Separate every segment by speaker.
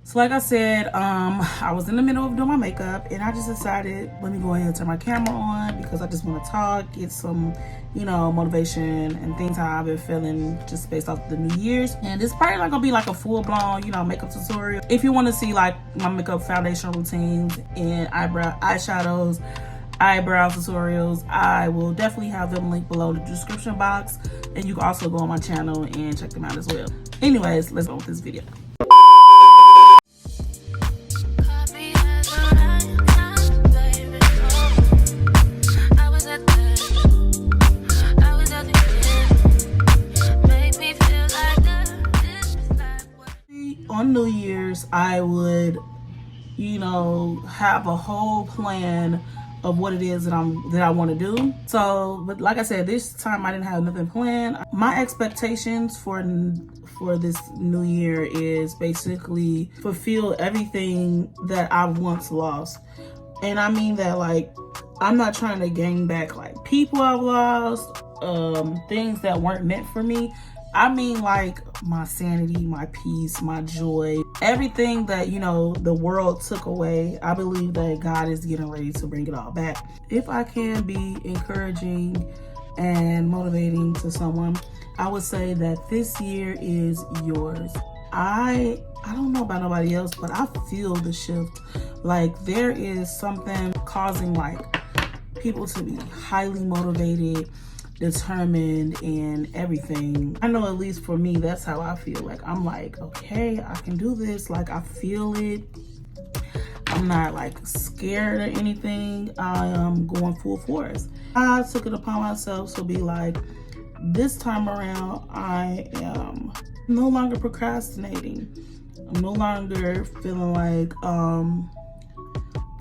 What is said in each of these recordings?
Speaker 1: So like I said, I was in the middle of doing my makeup and I just decided, let me go ahead and turn my camera on because I just want to talk, get some, motivation and things how I've been feeling just based off the New Year's. And it's probably not gonna be like a full-blown, makeup tutorial. If you want to see like my makeup foundation routines and eyeshadows, eyebrow tutorials, I will definitely have them linked below in the description box. And you can also go on my channel and check them out as well. Anyways, let's go with this video. On New Year's, I would, have a whole plan of what it is that I want to do. So, but like I said, this time I didn't have nothing planned. My expectations for this new year is basically fulfill everything that I've once lost. And I mean that, like, I'm not trying to gain back like people I've lost, things that weren't meant for me. I mean like my sanity, my peace, my joy, everything that, the world took away. I believe that God is getting ready to bring it all back. If I can be encouraging and motivating to someone, I would say that this year is yours. I don't know about nobody else, but I feel the shift. Like there is something causing like people to be highly motivated, determined, and everything. I know at least for me, that's how I feel. Like I'm like, okay, I can do this. Like I feel it. I'm not like scared or anything. I am going full force. I took it upon myself to be like, this time around, I am no longer procrastinating. I'm no longer feeling like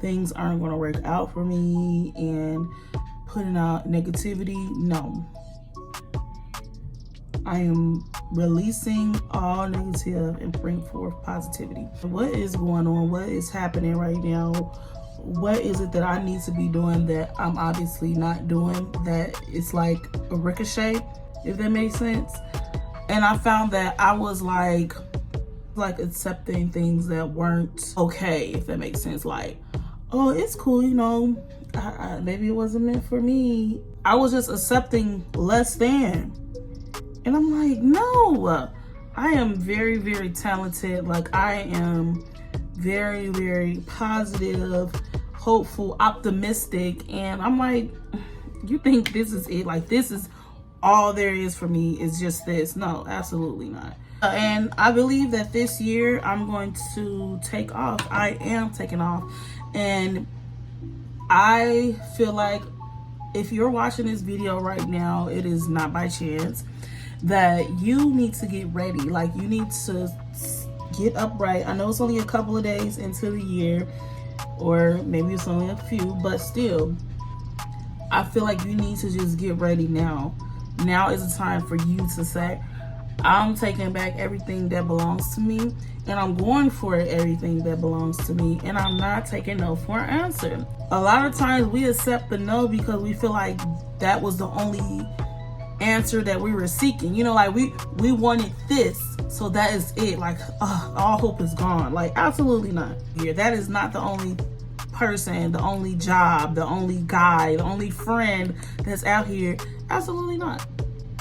Speaker 1: things aren't going to work out for me and putting out negativity. No, I am releasing all negative and bring forth positivity. What is going on? What is happening right now? What is it that I need to be doing that I'm obviously not doing? That it's like a ricochet, if that makes sense. And I found that I was like accepting things that weren't okay, if that makes sense. Like, oh, it's cool, maybe it wasn't meant for me. I was just accepting less than. And I'm like, no, I am very, very talented. Like I am very, very positive, hopeful, optimistic. And I'm like, you think this is it? Like this is all there is for me is just this? No, absolutely not. And I believe that this year I'm going to take off. I am taking off. And I feel like if you're watching this video right now, it is not by chance, that you need to get ready. Like you need to get upright. I know it's only a couple of days into the year, or maybe it's only a few, but still, I feel like you need to just get ready now. Now is the time for you to say, I'm taking back everything that belongs to me, and I'm going for everything that belongs to me, and I'm not taking no for an answer. A lot of times we accept the no because we feel like that was the only answer that we were seeking. Like we wanted this, so that is it. Like all hope is gone. Like absolutely not. Yeah, that is not the only person, the only job, the only guy, the only friend that's out here. Absolutely not.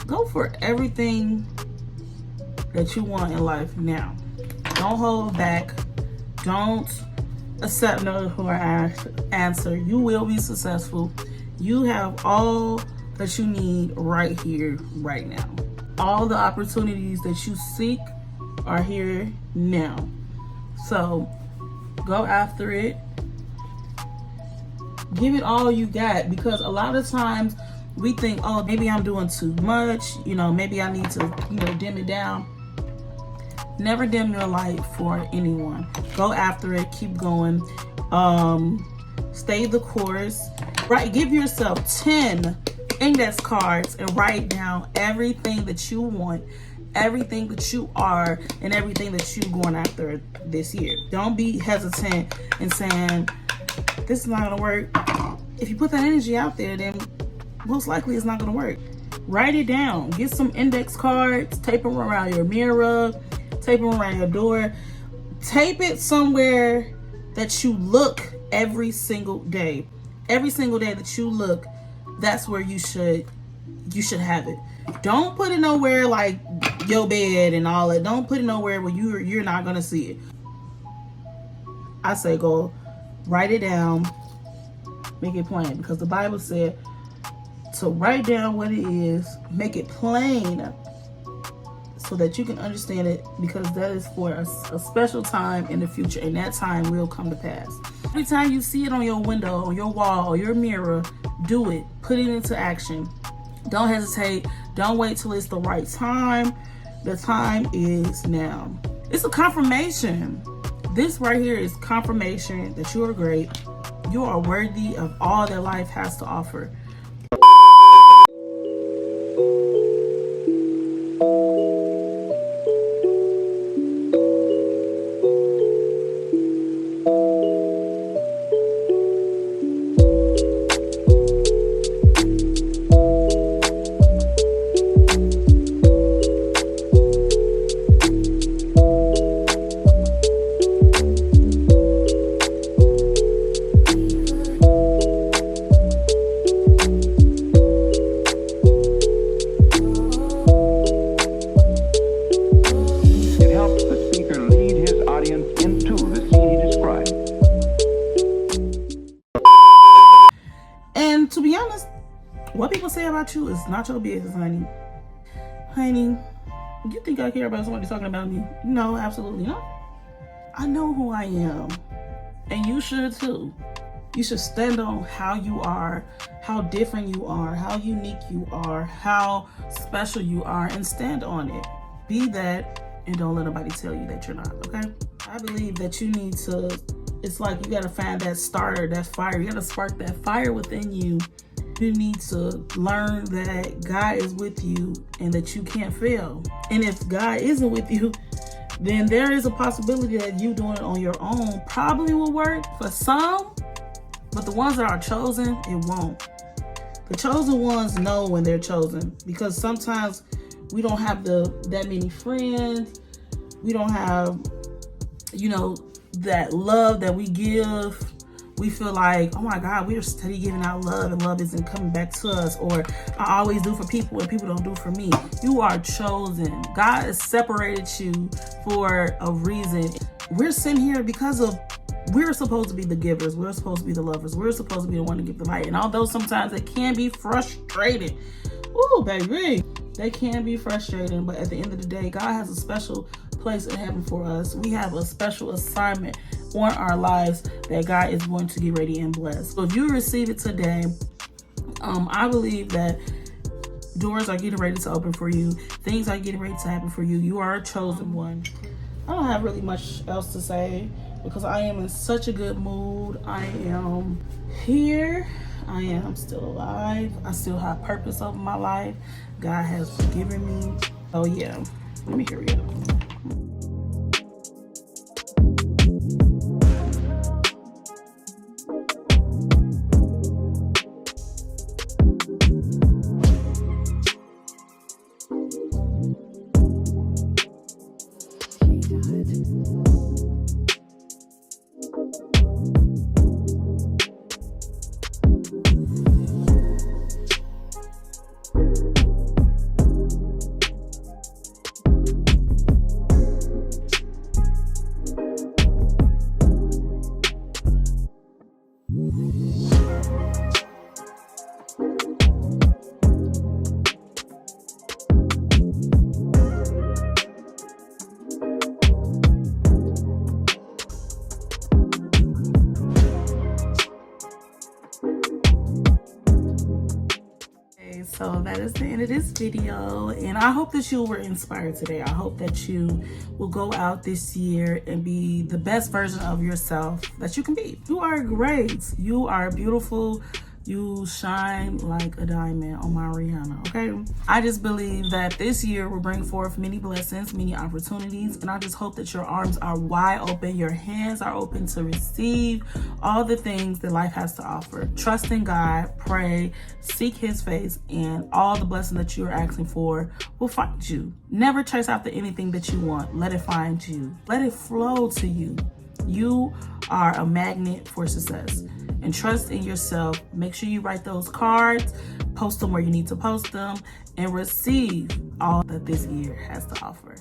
Speaker 1: Go for everything that you want in life now. Don't hold back. Don't accept no for an answer. You will be successful. You have all that you need right here, right now. All the opportunities that you seek are here now. So go after it. Give it all you got, because a lot of times we think, oh, maybe I'm doing too much. Maybe I need to, dim it down. Never dim your light for anyone. Go after it. Keep going. Stay the course. Right. Give yourself 10 index cards and write down everything that you want, everything that you are, and everything that you're going after this year. Don't be hesitant in saying, this is not going to work. If you put that energy out there, then most likely it's not going to work. Write it down. Get some index cards, tape them around your mirror, tape them around your door. Tape it somewhere that you look every single day. Every single day that you look, that's where you should have it. Don't put it nowhere like your bed and all that. Don't put it nowhere where you're not gonna see it. I say go write it down, make it plain, because the Bible said to write down what it is, make it plain so that you can understand it, because that is for a special time in the future, and that time will come to pass. Every time you see it on your window, on your wall, or your mirror, do it. Put it into action. Don't hesitate. Don't wait till it's the right time. The time is now. It's a confirmation. This right here is confirmation that you are great. You are worthy of all that life has to offer. And to be honest, what people say about you is not your business, honey. Honey, you think I care about somebody talking about me? No, absolutely not. I know who I am, and you should too. You should stand on how you are, how different you are, how unique you are, how special you are, and stand on it. Be that, and don't let nobody tell you that you're not, okay? I believe that you need to, it's like you gotta find that starter, that fire. You gotta spark that fire within you. You need to learn that God is with you and that you can't fail. And if God isn't with you, then there is a possibility that you doing it on your own probably will work for some, but the ones that are chosen, it won't. The chosen ones know when they're chosen, because sometimes we don't have that many friends. We don't have, that love that we give. We feel like, oh my God, we're steady giving out love and love isn't coming back to us. Or I always do for people and people don't do for me. You are chosen. God has separated you for a reason. We're sitting here because of, we're supposed to be the givers. We're supposed to be the lovers. We're supposed to be the one to give the light. And although sometimes it can be frustrating, ooh, baby, they can be frustrating. But at the end of the day, God has a special place in heaven for us. We have a special assignment on our lives that God is going to get ready and bless. So if you receive it today, I believe that doors are getting ready to open for you. Things are getting ready to happen for you. You are a chosen one. I don't have really much else to say because I am in such a good mood. I am here. I am still alive. I still have purpose over my life. God has forgiven me. Oh yeah, let me hurry up. So that is the end of this video, and I hope that you were inspired today. I hope that you will go out this year and be the best version of yourself that you can be. You are great. You are beautiful. You shine like a diamond on my Rihanna, okay? I just believe that this year will bring forth many blessings, many opportunities, and I just hope that your arms are wide open, your hands are open to receive all the things that life has to offer. Trust in God, pray, seek his face, and all the blessings that you're asking for will find you. Never chase after anything that you want. Let it find you. Let it flow to you. You are a magnet for success. And trust in yourself. Make sure you write those cards, post them where you need to post them, and receive all that this year has to offer.